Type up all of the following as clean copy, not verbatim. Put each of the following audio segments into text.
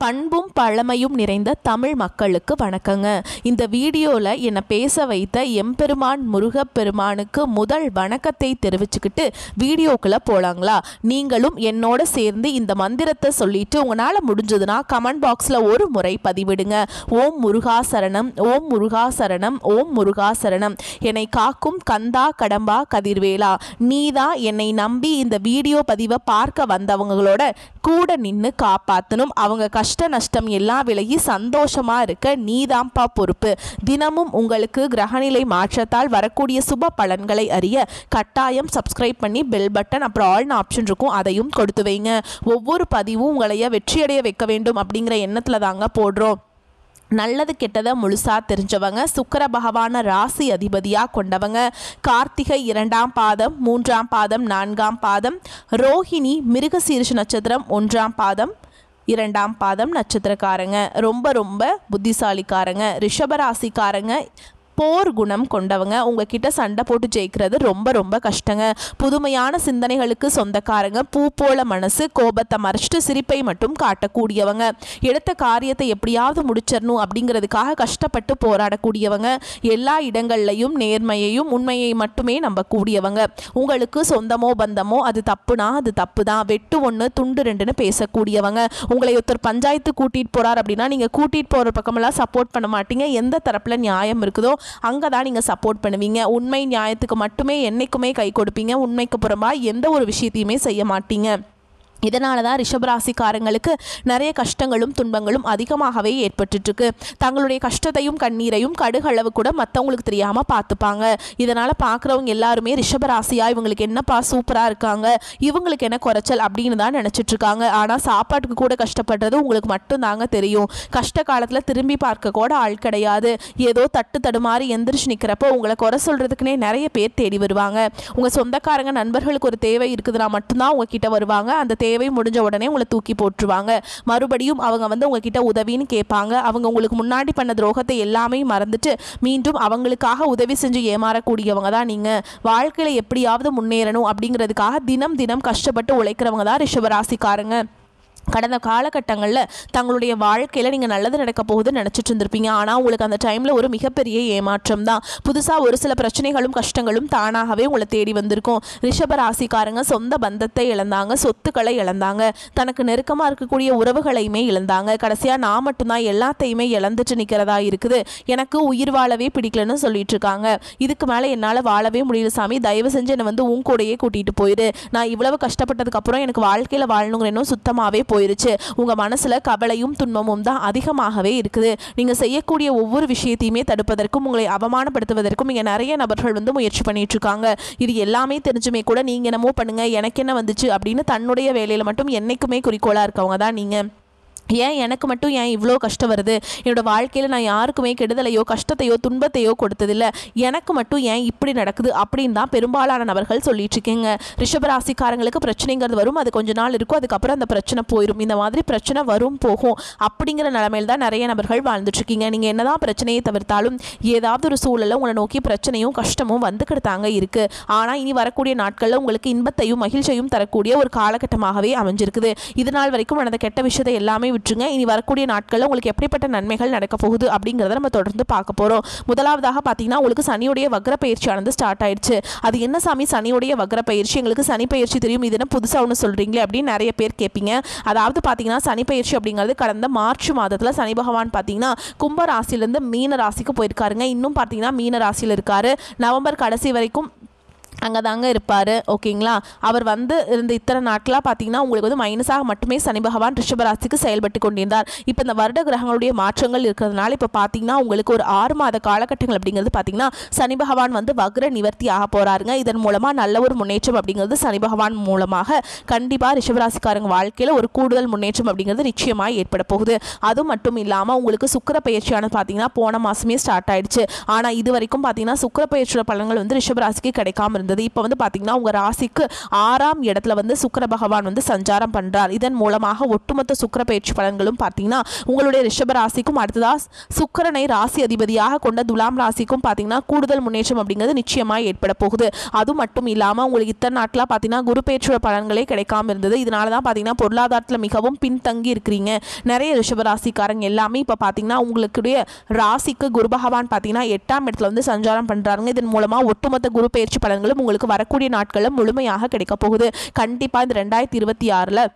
பண்பும் பழமையும் நிறைந்த தமிழ் மக்களுக்கு வணக்கங்க. இந்த வீடியோவில் என்னை பேச வைத்த எம்பெருமான் முருகப்பெருமானுக்கு முதல் வணக்கத்தை தெரிவிச்சுக்கிட்டு வீடியோக்குள்ளே போகலாங்களா? நீங்களும் என்னோட சேர்ந்து இந்த மந்திரத்தை சொல்லிட்டு உங்களால் முடிஞ்சதுன்னா கமெண்ட் பாக்ஸில் ஒரு முறை பதிவிடுங்க. ஓம் முருகா சரணம், ஓம் முருகா சரணம், ஓம் முருகா சரணம். என்னை காக்கும் கந்தா கடம்பா கதிர்வேலா, நீதான் என்னை நம்பி இந்த வீடியோ பதிவை பார்க்க வந்தவங்களோட கூட நின்று காப்பாற்றணும். அவங்க கஷ்ட நஷ்டம் எல்லாம் விலகி சந்தோஷமா இருக்க நீதாம்பா பொறுப்பு. தினமும் உங்களுக்கு கிரகநிலை மாற்றத்தால் வரக்கூடிய சுப பலன்களை அறிய கட்டாயம் சப்ஸ்கிரைப் பண்ணி பெல் பட்டன் அப்புறம் ஆல்னு ஆப்ஷன் இருக்கும், அதையும் கொடுத்து வைங்க. ஒவ்வொரு பதிவும் உங்களைய வெற்றியடைய வைக்க வேண்டும் அப்படிங்கிற எண்ணத்துல தாங்க போடுறோம். நல்லது கெட்டதை முழுசாக தெரிஞ்சவங்க, சுக்கிர பகவான ராசி அதிபதியாக கொண்டவங்க, கார்த்திகை 2ஆம் பாதம் 3ஆம் பாதம் 4ஆம் பாதம், ரோஹிணி மிருகசீரிஷ நட்சத்திரம் 1ஆம் பாதம் 2ஆம் பாதம் நட்சத்திரக்காரங்க, ரொம்ப ரொம்ப புத்திசாலிக்காரங்க, ரிஷபராசிக்காரங்க, போர் குணம் கொண்டவங்க. உங்ககிட்ட சண்டை போட்டு ஜெயிக்கிறது ரொம்ப ரொம்ப கஷ்டங்க. புதுமையான சிந்தனைகளுக்கு சொந்தக்காரங்க, பூ போல மனசு, கோபத்தை மறைச்சிட்டு சிரிப்பை மட்டும் காட்டக்கூடியவங்க, எடுத்த காரியத்தை எப்படியாவது முடிச்சிடணும் அப்படிங்கிறதுக்காக கஷ்டப்பட்டு போராடக்கூடியவங்க, எல்லா இடங்கள்லையும் நேர்மையையும் உண்மையை மட்டுமே நம்பக்கூடியவங்க. உங்களுக்கு சொந்தமோ பந்தமோ அது தப்புனா அது தப்பு தான், வெட்டு ஒன்று துண்டு ரெண்டுன்னு பேசக்கூடியவங்க. உங்களை ஒருத்தர் பஞ்சாயத்து கூட்டிகிட்டு போகிறார் அப்படின்னா நீங்கள் கூட்டிகிட்டு போகிற பக்கமெல்லாம் சப்போர்ட் பண்ண மாட்டீங்க. எந்த தரப்பில் நியாயம் இருக்குதோ அங்கே தான் நீங்கள் சப்போர்ட் பண்ணுவீங்க. உண்மை நியாயத்துக்கு மட்டுமே என்னைக்குமே கை கொடுப்பீங்க. உண்மைக்கு புறம்பா எந்த ஒரு விஷயத்தையுமே செய்ய மாட்டீங்க. இதனால தான் ரிஷபராசிக்காரங்களுக்கு நிறைய கஷ்டங்களும் துன்பங்களும் அதிகமாகவே ஏற்பட்டுருக்கு. தங்களுடைய கஷ்டத்தையும் கண்ணீரையும் கடுகளவு கூட மற்றவங்களுக்கு தெரியாமல் பார்த்துப்பாங்க. இதனால் பார்க்குறவங்க எல்லாருமே ரிஷபராசியாக இவங்களுக்கு என்னப்பா சூப்பராக இருக்காங்க, இவங்களுக்கு என்ன குறைச்சல் அப்படின்னு தான் நினச்சிட்ருக்காங்க. ஆனால் சாப்பாட்டுக்கு கூட கஷ்டப்படுறது உங்களுக்கு மட்டும்தாங்க தெரியும். கஷ்ட காலத்தில் திரும்பி பார்க்க கூட ஆள் கிடையாது. ஏதோ தட்டு தடுமாறி எந்திரிச்சு நிற்கிறப்போ உங்களை குறை சொல்கிறதுக்குனே நிறைய பேர் தேடி வருவாங்க. உங்கள் சொந்தக்காரங்க நண்பர்களுக்கு ஒரு தேவை இருக்குதுன்னா மட்டும்தான் உங்ககிட்ட வருவாங்க. அந்த தேவை முடிஞ்ச உடனே உங்களை தூக்கி போட்டுருவாங்க. மறுபடியும் அவங்க உங்ககிட்ட உதவின்னு கேட்பாங்க. அவங்க உங்களுக்கு முன்னாடி பண்ண துரோகத்தை எல்லாமே மறந்துட்டு மீண்டும் அவங்களுக்காக உதவி செஞ்சு ஏமாறக்கூடியவங்க தான் நீங்க. வாழ்க்கையில எப்படியாவது முன்னேறணும் அப்படிங்கிறதுக்காக தினம் தினம் கஷ்டப்பட்டு உழைக்கிறவங்க தான் ரிஷபராசிக்காரங்க. கடந்த காலகட்டங்களில் தங்களுடைய வாழ்க்கையில் நீங்கள் நல்லது நடக்க போகுதுன்னு நினச்சிட்டு இருந்திருப்பீங்க. ஆனால் உங்களுக்கு அந்த டைமில் ஒரு மிகப்பெரிய ஏமாற்றம் தான். புதுசாக ஒரு சில பிரச்சனைகளும் கஷ்டங்களும் தானாகவே உங்களை தேடி வந்திருக்கும். ரிஷபராசிக்காரங்க சொந்த பந்தத்தை இழந்தாங்க, சொத்துக்களை இழந்தாங்க, தனக்கு நெருக்கமாக இருக்கக்கூடிய உறவுகளையுமே இழந்தாங்க. கடைசியாக நான் மட்டும்தான் எல்லாத்தையுமே இழந்துட்டு நிற்கிறதா இருக்குது, எனக்கு உயிர் வாழவே பிடிக்கலன்னு சொல்லிட்டு இருக்காங்க. இதுக்கு மேலே என்னால் வாழவே முடியல சாமி, தயவு செஞ்சு என்னை உன் கூடையே கூட்டிகிட்டு போயிடு. நான் இவ்வளவு கஷ்டப்பட்டதுக்கப்புறம் எனக்கு வாழ்க்கையில் வாழணுங்கிற இன்னும் சுத்தமாகவே போயிருச்சு. உங்க மனசுல கவலையும் துன்பமும் தான் அதிகமாகவே இருக்குது. நீங்க செய்யக்கூடிய ஒவ்வொரு விஷயத்தையுமே தடுப்பதற்கும் உங்களை அவமானப்படுத்துவதற்கும் இங்க நிறைய நபர்கள் முயற்சி பண்ணிட்டு இருக்காங்க. இது எல்லாமே தெரிஞ்சுமே கூட நீங்க என்னமோ பண்ணுங்க, எனக்கு என்ன வந்துச்சு அப்படின்னு தன்னுடைய வேலையில மட்டும் என்னைக்குமே குறிக்கோளா இருக்கவங்க தான் நீங்க. ஏன் எனக்கு மட்டும் ஏன் இவ்வளோ கஷ்டம் வருது, என்னோடய வாழ்க்கையில் நான் யாருக்குமே கெடுதலையோ கஷ்டத்தையோ துன்பத்தையோ கொடுத்ததில்லை, எனக்கு மட்டும் ஏன் இப்படி நடக்குது அப்படின்னு தான் பெரும்பாலான நபர்கள் சொல்லிட்டு இருக்கீங்க. ரிஷபராசிக்காரங்களுக்கு பிரச்சனைங்கிறது வரும், அது கொஞ்ச நாள் இருக்கும், அதுக்கப்புறம் அந்த பிரச்சனை போயிடும். இந்த மாதிரி பிரச்சனை வரும் போகும் அப்படிங்கிற நிலைமையில் தான் நிறைய நபர்கள் வாழ்ந்துட்டுருக்கீங்க. நீங்கள் என்னதான் பிரச்சனையை தவிர்த்தாலும் ஏதாவது ஒரு சூழலில் உங்களை நோக்கி பிரச்சனையும் கஷ்டமும் வந்துக்கிட்டு தாங்க இருக்குது. ஆனால் இனி வரக்கூடிய நாட்களில் உங்களுக்கு இன்பத்தையும் மகிழ்ச்சியையும் தரக்கூடிய ஒரு காலகட்டமாகவே அமைஞ்சிருக்குது. இது நாள் வரைக்கும் நடந்த கெட்ட விஷயத்தை எல்லாமே விட்டுருங்க. இனி வரக்கூடிய நாட்களில் உங்களுக்கு எப்படிப்பட்ட நன்மைகள் நடக்க போகுது அப்படிங்கிறத நம்ம தொடர்ந்து பார்க்க போகிறோம். முதலாவதாக பார்த்தீங்கன்னா உங்களுக்கு சனியுடைய வக்ர பயிற்சியானது ஸ்டார்ட் ஆயிடுச்சு. அது என்ன சாமி சனியுடைய வக்ர பயிற்சி, எங்களுக்கு சனி பயிற்சி தெரியும், இது என்ன புதுசாக ஒன்று சொல்கிறீங்களே அப்படின்னு நிறைய பேர் கேட்பீங்க. அதாவது பார்த்தீங்கன்னா சனி பயிற்சி அப்படிங்கிறது கடந்த மார்ச் மாதத்தில் சனி பகவான் பார்த்தீங்கன்னா கும்ப ராசியிலேருந்து மீன ராசிக்கு போயிருக்காருங்க. இன்னும் பார்த்தீங்கன்னா மீன ராசியில் இருக்காரு. நவம்பர் கடைசி வரைக்கும் அங்கே தாங்க இருப்பார். ஓகேங்களா? அவர் இருந்த இத்தனை நாட்களாக பார்த்தீங்கன்னா உங்களுக்கு மைனஸாக மட்டுமே சனி பகவான் ரிஷபராசிக்கு செயல்பட்டு கொண்டிருந்தார். இப்போ இந்த வருட கிரகங்களுடைய மாற்றங்கள் இருக்கிறதுனால இப்போ பார்த்தீங்கன்னா உங்களுக்கு ஒரு 6 மாத காலகட்டங்கள் அப்படிங்கிறது பார்த்தீங்கன்னா சனி பகவான் வக்ர நிவர்த்தி ஆக போகிறாருங்க. இதன் மூலமாக நல்ல ஒரு முன்னேற்றம் அப்படிங்கிறது சனி பகவான் மூலமாக கண்டிப்பாக ரிஷபராசிக்காரங்க வாழ்க்கையில் ஒரு கூடுதல் முன்னேற்றம் அப்படிங்கிறது நிச்சயமாக ஏற்பட போகுது. அது மட்டும் இல்லாமல் உங்களுக்கு சுக்கிர பயிற்சியானது பார்த்தீங்கன்னா போன மாதமே ஸ்டார்ட் ஆயிடுச்சு. ஆனால் இது வரைக்கும் பார்த்தீங்கன்னா சுக்கிர பயிற்சியோட பலன்கள் ரிஷபராசிக்கு கிடைக்காம இருந்தது. இப்போ வந்து பார்த்தீங்கன்னா உங்கள் ராசிக்கு 6ஆம் இடத்துல வந்து சுக்கிர பகவான் வந்து சஞ்சாரம் பண்ணுறார். இதன் மூலமாக ஒட்டுமொத்த சுக்கிர பயிற்சி பலன்களும் பார்த்தீங்கன்னா உங்களுடைய ரிஷப ராசிக்கும் அடுத்ததாக சுக்கிரனை ராசி அதிபதியாக கொண்ட துலாம் ராசிக்கும் பார்த்தீங்கன்னா கூடுதல் முன்னேற்றம் அப்படிங்கிறது நிச்சயமாக ஏற்பட போகுது. அது மட்டும் இல்லாமல் உங்களுக்கு இத்தனை நாட்களாக பார்த்தீங்கன்னா குரு பயிற்சியோட பலன்களே கிடைக்காம இருந்தது. இதனால தான் பார்த்தீங்கன்னா பொருளாதாரத்தில் மிகவும் பின்தங்கி இருக்கிறீங்க. நிறைய ரிஷப ராசிக்காரங்க எல்லாமே இப்போ பார்த்தீங்கன்னா உங்களுடைய ராசிக்கு குரு பகவான் பார்த்தீங்கன்னா 8ஆம் இடத்துல வந்து சஞ்சாரம் பண்ணுறாங்க. இதன் மூலமாக ஒட்டுமொத்த குரு பயிற்சி பலன்களும் உங்களுக்கு வரக்கூடிய நாட்களும் முழுமையாக கிடைக்க போகுது. கண்டிப்பாக இந்த 2026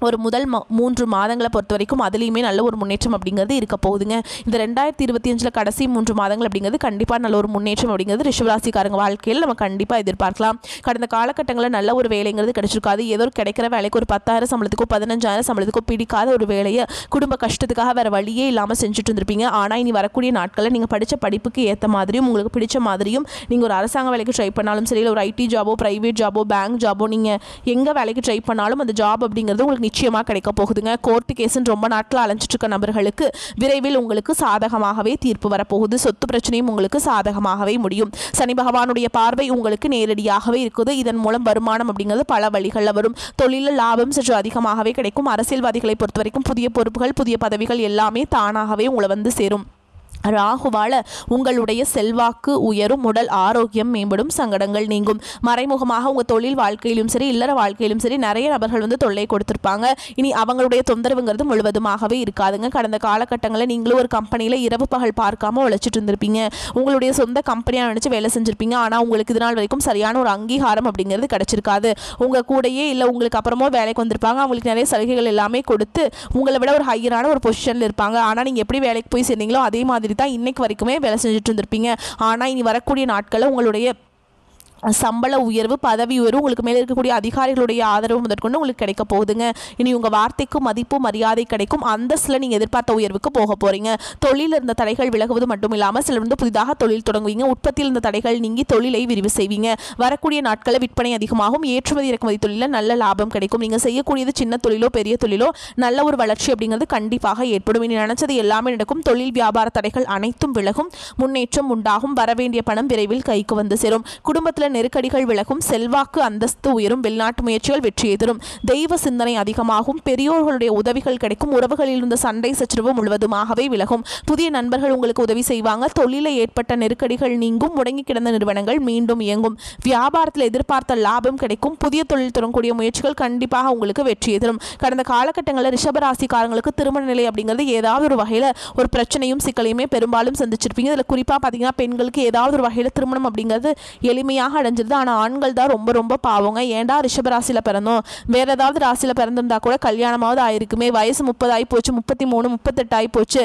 ஒரு முதல் 3 மாதங்களை பொறுத்த வரைக்கும் அதுலேயுமே நல்ல ஒரு முன்னேற்றம் அப்படிங்கிறது இருக்க போகுதுங்க. இந்த 2025 கடைசி 3 மாதங்கள் அப்படிங்கிறது கண்டிப்பாக நல்ல ஒரு முன்னேற்றம் அப்படிங்கிறது ரிஷபராசிக்காரங்க வாழ்க்கையில் நம்ம கண்டிப்பாக எதிர்பார்க்கலாம். கடந்த காலகட்டங்களில் நல்ல ஒரு வேலைங்கிறது கிடைச்சிருக்காது. ஏதோ கிடைக்கிற வேலைக்கு ஒரு 10,000 சம்பளத்துக்கோ 15,000 சம்பளத்துக்கோ பிடிக்காத ஒரு வேலையை குடும்ப கஷ்டத்துக்காக வேறு வழியே இல்லாமல் செஞ்சுட்டு இருந்திருப்பீங்க. ஆனால் இனி வரக்கூடிய நாட்களில் நீங்கள் படித்த படிப்புக்கு ஏற்ற மாதிரியும் உங்களுக்கு பிடிச்ச மாதிரியும் நீங்கள் ஒரு அரசாங்க வேலைக்கு ட்ரை பண்ணாலும் சரி, இல்லை ஒரு ஐடி ஜாபோ, ப்ரைவேட் ஜாபோ, பேங்க் ஜாபோ, நீங்கள் எங்கே வேலைக்கு ட்ரை பண்ணாலும் அந்த ஜாப் அப்படிங்கிறது உங்களுக்கு நிச்சயமாக கிடைக்க போகுதுங்க. கோர்ட்டு கேஸ்ன்னு ரொம்ப நாட்கள் அலைஞ்சிட்டு இருக்க நபர்களுக்கு விரைவில் உங்களுக்கு சாதகமாகவே தீர்ப்பு வரப்போகுது. சொத்து பிரச்சனையும் உங்களுக்கு சாதகமாகவே முடியும். சனி பகவானுடைய பார்வை உங்களுக்கு நேரடியாகவே இருக்குது. இதன் மூலம் வருமானம் அப்படிங்கிறது பல வழிகளில் வரும். தொழிலில் லாபம் சற்று அதிகமாகவே கிடைக்கும். அரசியல்வாதிகளை பொறுத்த வரைக்கும் புதிய பொறுப்புகள், புதிய பதவிகள் எல்லாமே தானாகவே உங்களை வந்து சேரும். ராகுவால உங்களுடைய செல்வாக்கு உயரும், உடல் ஆரோக்கியம் மேம்படும், சங்கடங்கள் நீங்கும். மறைமுகமாக உங்கள் தொழில் வாழ்க்கையிலும் சரி, இல்லற வாழ்க்கையிலும் சரி நிறைய நபர்கள் வந்து தொல்லை கொடுத்துருப்பாங்க. இனி அவங்களுடைய தொந்தரவுங்கிறது முழுவதுமாகவே இருக்காதுங்க. கடந்த காலகட்டங்களில் நீங்களும் ஒரு கம்பெனியில் இரவு பகல் பார்க்காம உழைச்சிட்டு இருந்திருப்பீங்க. உங்களுடைய சொந்த கம்பெனியாக நினச்சி வேலை செஞ்சுருப்பீங்க. ஆனால் உங்களுக்கு இது நாள் வரைக்கும் சரியான ஒரு அங்கீகாரம் அப்படிங்கிறது கிடைச்சிருக்காது. உங்கள் கூடையே இல்லை உங்களுக்கு அப்புறமா வேலைக்கு வந்திருப்பாங்க. அவங்களுக்கு நிறைய சலுகைகள் எல்லாமே கொடுத்து உங்களை விட ஒரு ஹையரான ஒரு பொசிஷனில் இருப்பாங்க. ஆனால் நீங்கள் எப்படி வேலைக்கு போய் சேர்ந்தீங்களோ அதே மாதிரி தான் இன்னைக்கு வரைக்குமே வேலை செஞ்சுட்டு இருந்திருப்பீங்க. ஆனால் இனி வரக்கூடிய நாட்களில் உங்களுடைய சம்பள உயர்வு, பதவி உயர்வு, உங்களுக்கு மேலே இருக்கக்கூடிய அதிகாரிகளுடைய ஆதரவு முதற்கொண்டு உங்களுக்கு கிடைக்க போகுதுங்க. இனி உங்கள் வார்த்தைக்கு மதிப்பு மரியாதை கிடைக்கும். அந்தஸ்தில் நீங்கள் எதிர்பார்த்த உயர்வுக்கு போக போகிறீங்க. தொழில் இருந்த தடைகள் விலகுவது மட்டும் இல்லாமல் சிலர் வந்து புதிதாக தொழில் தொடங்குவீங்க. உற்பத்தியில் இருந்த தடைகள் நீங்கி தொழிலை விரிவு செய்வீங்க. வரக்கூடிய நாட்களில் விற்பனை அதிகமாகும். ஏற்றுமதி இறக்குமதி தொழிலில் நல்ல லாபம் கிடைக்கும். நீங்கள் செய்யக்கூடியது சின்ன தொழிலோ பெரிய தொழிலோ நல்ல ஒரு வளர்ச்சி அப்படிங்கிறது கண்டிப்பாக ஏற்படும். இனி நினைச்சது எல்லாமே நடக்கும். தொழில் வியாபார தடைகள் அனைத்தும் விலகும். முன்னேற்றம் உண்டாகும். வரவேண்டிய பணம் விரைவில் கைக்கு வந்து சேரும். குடும்பத்தில் நெருக்கடிகள் விலகும். செல்வாக்கு அந்தஸ்து உயரும். வெளிநாட்டு முயற்சிகள் வெற்றியை தரும். தெய்வ சிந்தனை அதிகமாகும். பெரியோர்களுடைய உதவிகள் கிடைக்கும். உறவுகளில் இருந்த சண்டை சச்சரவு முழுவதுமாகவே விலகும். புதிய நண்பர்கள் உங்களுக்கு உதவி செய்வாங்க. தொழிலில் ஏற்பட்ட நெருக்கடிகள் நீங்கும். முடங்கி கிடந்த நிறுவனங்கள் மீண்டும் இயங்கும். வியாபாரத்தில் எதிர்பார்த்த லாபம் கிடைக்கும். புதிய தொழில் தொடங்கக்கூடிய முயற்சிகள் கண்டிப்பாக உங்களுக்கு வெற்றியை தரும். கடந்த காலகட்டங்களில் ரிஷபராசிக்காரங்களுக்கு திருமண நிலை அப்படிங்கிறது ஏதாவது ஒரு வகையில் ஒரு பிரச்சனையும் சிக்கலையுமே பெரும்பாலும் சந்திச்சிருப்பீங்க. இதில் குறிப்பாக பார்த்தீங்கன்னா பெண்களுக்கு ஏதாவது ஒரு வகையில் திருமணம் அப்படிங்கிறது எளிமையாக அடைஞ்சிருது. ஆனால் ஆண்கள் தான் ரொம்ப ரொம்ப பாவங்க. ஏன்டா ரிஷபராசியில் பிறந்தோம், வேற ஏதாவது ராசியில் பிறந்திருந்தா கூட கல்யாணமாவது ஆயிருக்குமே, வயசு 30 ஆகி போச்சு, 33 38 ஆகி போச்சு,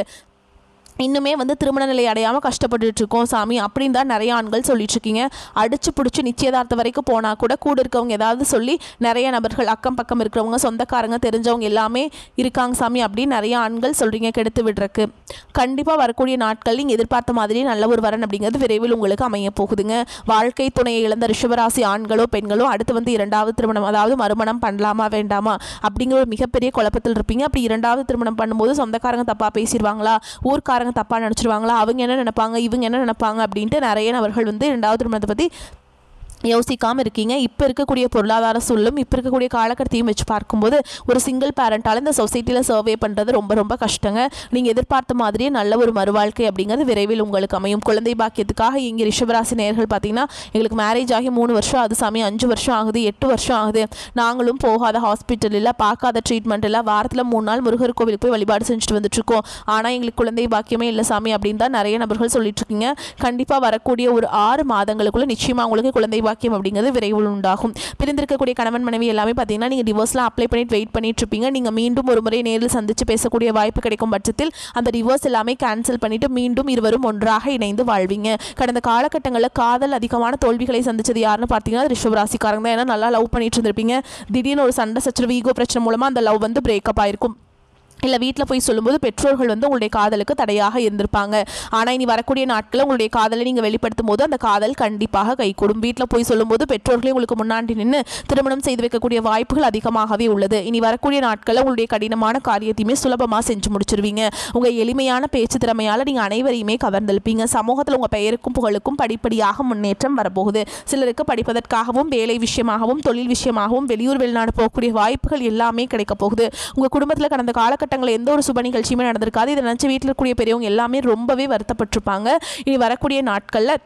இன்னுமே வந்து திருமண நிலை அடையாமல் கஷ்டப்பட்டுட்டு இருக்கோம் சாமி அப்படின்னு தான் நிறைய ஆண்கள் சொல்லிட்டு இருக்கீங்க. அடிச்சு பிடிச்சி நிச்சயதார்த்தம் வரைக்கும் போனால் கூட இருக்கவங்க ஏதாவது சொல்லி நிறைய நபர்கள் அக்கம் பக்கம் இருக்கிறவங்க சொந்தக்காரங்க தெரிஞ்சவங்க எல்லாமே இருக்காங்க சாமி அப்படின்னு நிறைய ஆண்கள் சொல்கிறீங்க கெடுத்து விடுறக்கு. கண்டிப்பாக வரக்கூடிய நாட்கள் நீங்கள் எதிர்பார்த்த மாதிரி நல்ல ஒரு வரன் அப்படிங்கிறது விரைவில் உங்களுக்கு அமைய போகுதுங்க. வாழ்க்கை துணையை இழந்த ரிஷபராசி ஆண்களோ பெண்களோ அடுத்து வந்து 2வது திருமணம் அதாவது மறுமணம் பண்ணலாமா வேண்டாமா அப்படிங்கிற ஒரு மிகப்பெரிய குழப்பத்தில் இருப்பீங்க. அப்படி 2வது திருமணம் பண்ணும்போது சொந்தக்காரங்க தப்பாக பேசிடுவாங்களா, ஊர்க்காரங்க தப்பா நினைச்சிருவாங்களா, அவங்க என்ன நினைப்பாங்க, இவங்க என்ன நினைப்பாங்க அப்படின்ட்டு நிறைய நபர்கள் வந்து 2வது திருமணத்தை பற்றி யோசிக்காமல் இருக்கீங்க. இப்போ இருக்கக்கூடிய பொருளாதார சூழலும் இப்போ இருக்கக்கூடிய காலகட்டத்தையும் வச்சு பார்க்கும்போது ஒரு சிங்கிள் பேரண்டால் இந்த சொசைட்டியில் சர்வே பண்ணுறது ரொம்ப ரொம்ப கஷ்டங்க. நீங்கள் எதிர்பார்த்த மாதிரியே நல்ல ஒரு மறுவாழ்க்கை அப்படிங்கிறது விரைவில் உங்களுக்கு அமையும். குழந்தை பாக்கியத்துக்காக இங்கே ரிஷபராசி நேயர்கள் பார்த்தீங்கன்னா எங்களுக்கு மேரேஜ் ஆகி 3 வருஷம் ஆகுது சாமி, 5 வருஷம் ஆகுது, 8 வருஷம் ஆகுது, நாங்களும் போகாத ஹாஸ்பிட்டல் இல்லை, பார்க்காத ட்ரீட்மெண்ட் இல்லை, வாரத்தில் 3 நாள் முருகர் கோவிலுக்கு போய் வழிபாடு செஞ்சுட்டு வந்துட்டுருக்கோம், ஆனால் எங்களுக்கு குழந்தை பாக்கியமே இல்லை சாமி அப்படின்னு தான் நிறைய நபர்கள் சொல்லிட்டு இருக்கீங்க. கண்டிப்பாக வரக்கூடிய ஒரு 6 மாதங்களுக்குள்ள நிச்சயமாக உங்களுக்கு குழந்தை பாக்கியம் அப்படிங்கிறது விரைவில் உண்டாகும். பிரிந்திருக்கக்கூடிய கணவன் மனைவி எல்லாமே பார்த்தீங்கன்னா நீங்கள் டிவோர்ஸ்லாம் அப்ளை பண்ணிட்டு வெயிட் பண்ணிட்டு இருப்பீங்க. நீங்கள் மீண்டும் ஒரு முறை நேரில் சந்தித்து பேசக்கூடிய வாய்ப்பு கிடைக்கும் பட்சத்தில் அந்த டிவோர்ஸ் எல்லாமே கேன்சல் பண்ணிட்டு மீண்டும் இருவரும் ஒன்றாக இணைந்து வாழ்வீங்க. கடந்த காலகட்டங்களில் காதல் அதிகமான தோல்விகளை சந்திச்சது யாருன்னு பார்த்தீங்கன்னா ரிஷபராசிக்காரங்க தான். ஏன்னா நல்லா லவ் பண்ணிட்டு இருந்திருப்பீங்க. திடீர்னு ஒரு சண்டை சச்சரவு ஈகோ பிரச்சனை மூலமாக அந்த லவ் வந்து பிரேக்கப் ஆயிருக்கும். இல்லை வீட்டில் போய் சொல்லும்போது பெற்றோர்கள் வந்து உங்களுடைய காதலுக்கு தடையாக இருந்திருப்பாங்க. ஆனால் இனி வரக்கூடிய நாட்களில் உங்களுடைய காதலை நீங்கள் வெளிப்படுத்தும் போது அந்த காதல் கண்டிப்பாக கைகூடும். வீட்டில் போய் சொல்லும்போது பெற்றோர்களே உங்களுக்கு முன்னாடி நின்று திருமணம் செய்து வைக்கக்கூடிய வாய்ப்புகள் அதிகமாகவே உள்ளது. இனி வரக்கூடிய நாட்களில் உங்களுடைய கடினமான காரியத்தையுமே சுலபமாக செஞ்சு முடிச்சிருவீங்க. உங்கள் எளிமையான பேச்சு திறமையால் நீங்கள் அனைவரையுமே கவர்ந்தெழுப்பீங்க. சமூகத்தில் உங்கள் பெயருக்கும் புகழுக்கும் படிப்படியாக முன்னேற்றம் வரப்போகுது. சிலருக்கு படிப்பதற்காகவும் வேலை விஷயமாகவும் தொழில் விஷயமாகவும் வெளியூர் வெளிநாடு போகக்கூடிய வாய்ப்புகள் எல்லாமே கிடைக்க போகுது. உங்கள் குடும்பத்தில் கடந்த காலகட்டத்தில் எந்த ஒரு சுப நிகழ்ச்சியுமே நடந்திருக்காது. இதை நினச்சி வீட்டில் இருக்கக்கூடிய பெரியவங்க எல்லாமே ரொம்பவே வருத்தப்பட்டிருப்பாங்க. இனி வரக்கூடிய நாட்களில்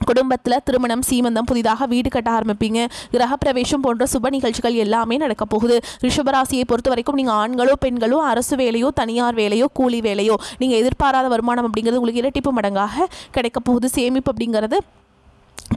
குடும்பத்தில் திருமணம், சீமந்தம், புதிதாக வீடு கட்ட ஆரம்பிப்பீங்க. கிரகப்பிரவேசம் போன்ற சுப நிகழ்ச்சிகள் எல்லாமே நடக்க போகுது. ரிஷபராசியை பொறுத்த வரைக்கும் நீங்கள் ஆண்களோ பெண்களோ அரசு வேலையோ தனியார் வேலையோ கூலி வேலையோ நீங்கள் எதிர்பாராத வருமானம் அப்படிங்கிறது உங்களுக்கு இரட்டிப்பு மடங்காக கிடைக்க போகுது. சேமிப்பு அப்படிங்கிறது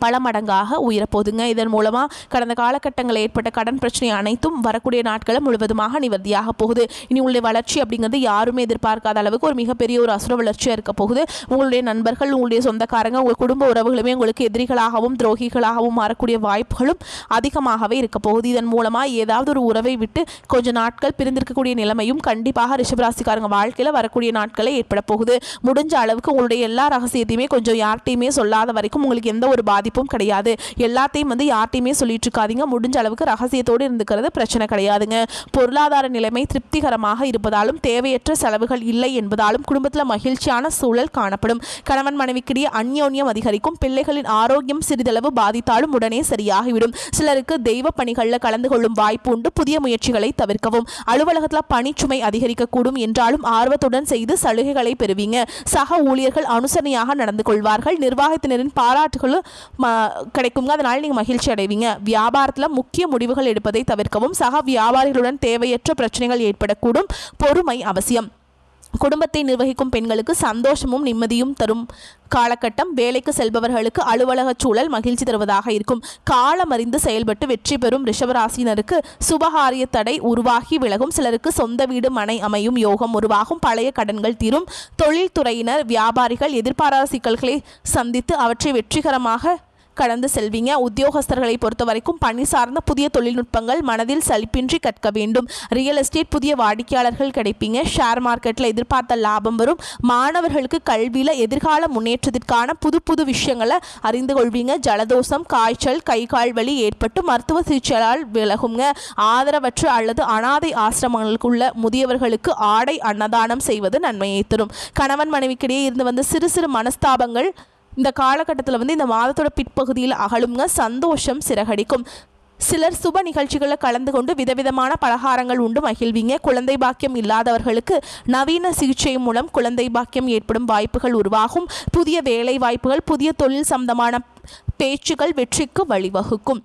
பல மடங்காக உயரப்போகுதுங்க. இதன் மூலமாக கடந்த காலகட்டங்களில் ஏற்பட்ட கடன் பிரச்சனை அனைத்தும் வரக்கூடிய நாட்களில் முழுவதுமாக நிவர்த்தியாக போகுது. இனி உங்களுடைய வளர்ச்சி அப்படிங்கிறது யாருமே எதிர்பார்க்காத அளவுக்கு ஒரு மிகப்பெரிய ஒரு அசுர வளர்ச்சியாக இருக்க போகுது. உங்களுடைய நண்பர்கள், உங்களுடைய சொந்தக்காரங்க, உங்கள் குடும்ப உறவுகளுமே உங்களுக்கு எதிரிகளாகவும் துரோகிகளாகவும் மாறக்கூடிய வாய்ப்புகளும் அதிகமாகவே இருக்க போகுது. இதன் மூலமாக ஏதாவது ஒரு உறவை விட்டு கொஞ்சம் நாட்கள் பிரிந்திருக்கக்கூடிய நிலைமையும் கண்டிப்பாக ரிஷபராசிக்காரங்க வாழ்க்கையில் வரக்கூடிய நாட்களில் ஏற்பட போகுது. முடிஞ்ச அளவுக்கு உங்களுடைய எல்லா ரகசியத்தையுமே கொஞ்சம் யார்கிட்டையுமே சொல்லாத வரைக்கும் உங்களுக்கு எந்த ஒரு பாதிப்பும் கிடையாது. எல்லாத்தையும் வந்து யார்ட்டையுமே சொல்லிட்டு இருக்காதீங்க. முடிஞ்ச அளவுக்கு ரகசியத்தோடு இருந்துக்கிறது பிரச்சனை கிடையாதுங்க. பொருளாதார நிலைமை திருப்திகரமாக இருப்பதாலும் தேவையற்ற செலவுகள் இல்லை என்பதாலும் குடும்பத்தில் மகிழ்ச்சியான சூழல் காணப்படும். கணவன் மனைவிக்கிடையே அந்யோன்யம் அதிகரிக்கும். பிள்ளைகளின் ஆரோக்கியம் சிறிதளவு பாதித்தாலும் உடனே சரியாகிவிடும். சிலருக்கு தெய்வ பணிகளில் கலந்து கொள்ளும் வாய்ப்பு உண்டு. புதிய முயற்சிகளை தவிர்க்கவும். அலுவலகத்தில் பணிச்சுமை அதிகரிக்கக்கூடும் என்றாலும் ஆர்வத்துடன் செய்து சலுகைகளை பெறுவீங்க. சக ஊழியர்கள் அனுசரணையாக நடந்து கொள்வார்கள். நிர்வாகத்தினரின் பாராட்டுகளும் கிடைக்குங்க. அதனால் நீங்கள் மகிழ்ச்சி அடைவீங்க. வியாபாரத்தில் முக்கிய முடிவுகள் எடுப்பதை தவிர்க்கவும். சக வியாபாரிகளுடன் தேவையற்ற பிரச்சனைகள் ஏற்படக்கூடும். பொறுமை அவசியம். குடும்பத்தை நிர்வகிக்கும் பெண்களுக்கு சந்தோஷமும் நிம்மதியும் தரும் காலகட்டம். வேலைக்கு செல்பவர்களுக்கு அலுவலக சூழல் மகிழ்ச்சி தருவதாக இருக்கும். காலமறிந்து செயல்பட்டு வெற்றி பெறும் ரிஷபராசினருக்கு சுபகாரிய தடை உருவாகி விலகும். சிலருக்கு சொந்த வீடு மனை அமையும் யோகம் உருவாகும். பழைய கடன்கள் தீரும். தொழில்துறையினர், வியாபாரிகள் எதிர்பாராத சிக்கல்களை சந்தித்து அவற்றை வெற்றிகரமாக கடந்து செல்வீங்க. உத்தியோகஸ்தர்களை பொறுத்த வரைக்கும் பணி சார்ந்த புதிய தொழில்நுட்பங்கள் மனதில் சலிப்பின்றி கற்க வேண்டும். ரியல் எஸ்டேட் புதிய வாடிக்கையாளர்கள் கிடைப்பீங்க. ஷேர் மார்க்கெட்டில் எதிர்பார்த்த லாபம் வரும். மாணவர்களுக்கு கல்வியில் எதிர்கால முன்னேற்றத்திற்கான புது புது விஷயங்களை அறிந்து கொள்வீங்க. ஜலதோஷம், காய்ச்சல், கை கால் வலி ஏற்பட்டு மருத்துவ சிகிச்சையால் விலகுங்க. ஆதரவற்ற அல்லது அனாதை ஆசிரமங்களுக்குள்ள முதியவர்களுக்கு ஆடை அன்னதானம் செய்வது நன்மையை தரும். கணவன் மனைவிக்கிடையே இருந்து வந்த சிறு சிறு மனஸ்தாபங்கள் இந்த காலகட்டத்தில் வந்து இந்த மாதத்தோட பிற்பகுதியில் அகலுங்க. சந்தோஷம் சிறகடிக்கும். சிலர் சுப நிகழ்ச்சிகளில் கலந்து கொண்டு விதவிதமான பலகாரங்கள் உண்டு மகிழ்வீங்க. குழந்தை பாக்கியம் இல்லாதவர்களுக்கு நவீன சிகிச்சை மூலம் குழந்தை பாக்கியம் ஏற்படும் வாய்ப்புகள் உருவாகும். புதிய வேலை வாய்ப்புகள், புதிய தொழில் சம்பந்தமான பேச்சுக்கள் வெற்றிக்கு வழிவகுக்கும்.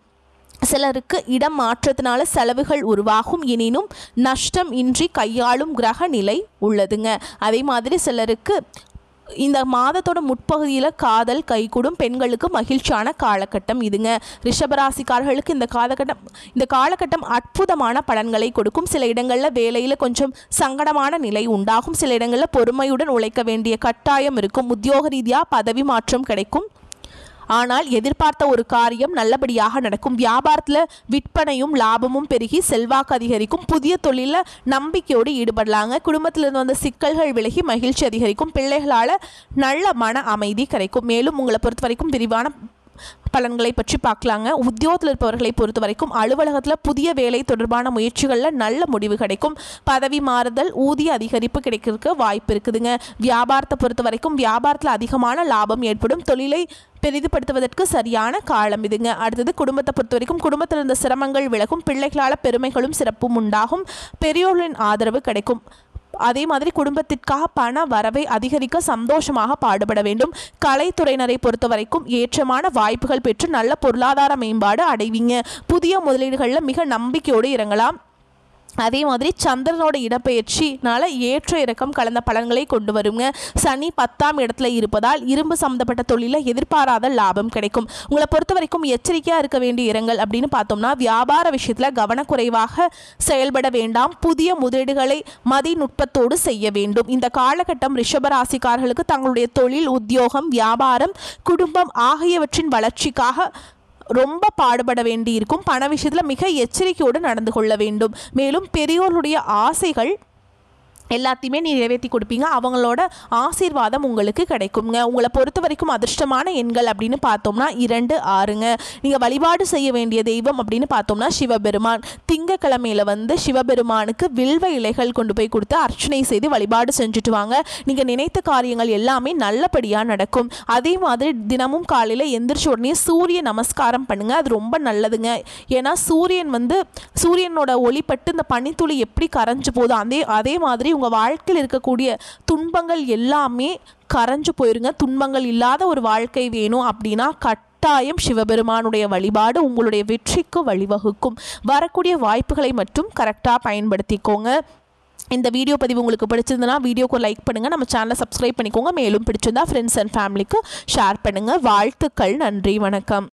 சிலருக்கு இடம் மாற்றத்தினால செலவுகள் உருவாகும். எனினும் நஷ்டம் இன்றி கையாளும் கிரக நிலை உள்ளதுங்க. அதே மாதிரி சிலருக்கு இந்த மாதத்தோட முற்பகுதியில் காதல் கைகூடும். பெண்களுக்கு மகிழ்ச்சியான காலகட்டம் இதுங்க. ரிஷபராசிக்காரர்களுக்கு இந்த காலகட்டம் அற்புதமான பலன்களை கொடுக்கும். சில இடங்களில் வேலையில் கொஞ்சம் சங்கடமான நிலை உண்டாகும். சில இடங்களில் பொறுமையுடன் உழைக்க வேண்டிய கட்டாயம் இருக்கும். உத்தியோக ரீதியாக பதவி மாற்றம் கிடைக்கும். ஆனால் எதிர்பார்த்த ஒரு காரியம் நல்லபடியாக நடக்கும். வியாபாரத்தில் விற்பனையும் லாபமும் பெருகி செல்வாக்கு அதிகரிக்கும். புதிய தொழிலில் நம்பிக்கையோடு ஈடுபடலாங்க. குடும்பத்திலிருந்து வந்த சிக்கல்கள் விலகி மகிழ்ச்சி அதிகரிக்கும். பிள்ளைகளால் நல்ல மன அமைதி கிடைக்கும். மேலும் உங்களை பொறுத்த வரைக்கும் விரிவான பலன்களை பற்றி பார்க்கலாங்க. உத்தியோகத்தில் இருப்பவர்களை பொறுத்த வரைக்கும் அலுவலகத்தில் புதிய வேலை தொடர்பான முயற்சிகளில் நல்ல முடிவு கிடைக்கும். பதவி மாறுதல், ஊதிய அதிகரிப்பு கிடைக்கிறதுக்கு வாய்ப்பு இருக்குதுங்க. வியாபாரத்தை பொறுத்த வரைக்கும் வியாபாரத்தில் அதிகமான லாபம் ஏற்படும். தொழிலை பெரிதுபடுத்துவதற்கு சரியான காலம் இதுங்க. அடுத்தது குடும்பத்தை பொறுத்த வரைக்கும் குடும்பத்தில் இருந்த சிரமங்கள் விலகும். பிள்ளைகளால் பெருமைகளும் சிறப்பும் உண்டாகும். பெரியோர்களின் ஆதரவு கிடைக்கும். அதே மாதிரி குடும்பத்திற்காக பண வரவை அதிகரிக்க சந்தோஷமாக பாடுபட வேண்டும். கலைத்துறையினரை பொறுத்த வரைக்கும் ஏற்றமான வாய்ப்புகள் பெற்று நல்ல பொருளாதார மேம்பாடு அடைவீங்க. புதிய முதலீடுகளில் மிக நம்பிக்கையோடு இறங்கலாம். அதே மாதிரி சந்திரனோட இடப்பெயர்ச்சினால ஏற்ற இறக்கம் கலந்த பலன்களை கொண்டு வருங்க. சனி 10ஆம் இடத்துல இருப்பதால் இரும்பு சம்பந்தப்பட்ட தொழிலில் எதிர்பாராத லாபம் கிடைக்கும். உங்களை பொறுத்த வரைக்கும் எச்சரிக்கையாக இருக்க வேண்டிய இடங்கள் அப்படின்னு பார்த்தோம்னா வியாபார விஷயத்தில் கவனக்குறைவாக செயல்பட வேண்டாம். புதிய முதலீடுகளை மதிநுட்பத்தோடு செய்ய வேண்டும். இந்த காலகட்டம் ரிஷபராசிக்காரர்களுக்கு தங்களுடைய தொழில், உத்தியோகம், வியாபாரம், குடும்பம் ஆகியவற்றின் வளர்ச்சிக்காக ரொம்ப பாடுபட வேண்டி இருக்கும். பண விஷயத்தில் மிக எச்சரிக்கையோடு நடந்து கொள்ள வேண்டும். மேலும் பெரியோருடைய ஆசைகள் எல்லாத்தையுமே நிறைவேற்றி கொடுப்பீங்க. அவங்களோட ஆசீர்வாதம் உங்களுக்கு கிடைக்குங்க. உங்களை பொறுத்த வரைக்கும் அதிர்ஷ்டமான எண்கள் அப்படின்னு பார்த்தோம்னா 2, 6ங்க. நீங்கள் வழிபாடு செய்ய வேண்டிய தெய்வம் அப்படின்னு பார்த்தோம்னா சிவபெருமான். திங்கக்கிழமையில் வந்து சிவபெருமானுக்கு வில்வ இலைகள் கொண்டு போய் கொடுத்து அர்ச்சனை செய்து வழிபாடு செஞ்சுட்டு வாங்க. நீங்கள் நினைத்த காரியங்கள் எல்லாமே நல்லபடியாக நடக்கும். அதே மாதிரி தினமும் காலையில் எந்திரிச்ச உடனே சூரிய நமஸ்காரம் பண்ணுங்கள். அது ரொம்ப நல்லதுங்க. ஏன்னா சூரியனோட ஒளிப்பட்டு இந்த பனித்துளி எப்படி கரைஞ்சு போதும் அதே மாதிரி உங்கள் வாழ்க்கையில் இருக்கக்கூடிய துன்பங்கள் எல்லாமே கரைஞ்சு போயிருங்க. துன்பங்கள் இல்லாத ஒரு வாழ்க்கை வேணும் அப்படின்னா கட்டாயம் சிவபெருமானுடைய வழிபாடு உங்களுடைய வெற்றிக்கு வழிவகுக்கும். வரக்கூடிய வாய்ப்புகளை மட்டும் கரெக்டாக பயன்படுத்திக்கோங்க. இந்த வீடியோ பதிவு உங்களுக்கு பிடிச்சிருந்தனா வீடியோக்கு லைக் பண்ணுங்கள், நம்ம சேனலை சப்ஸ்கிரைப் பண்ணிக்கோங்க. மேலும் பிடிச்சிருந்தா ஃப்ரெண்ட்ஸ் அண்ட் ஃபேமிலிக்கு ஷேர் பண்ணுங்கள். வாழ்த்துக்கள். நன்றி, வணக்கம்.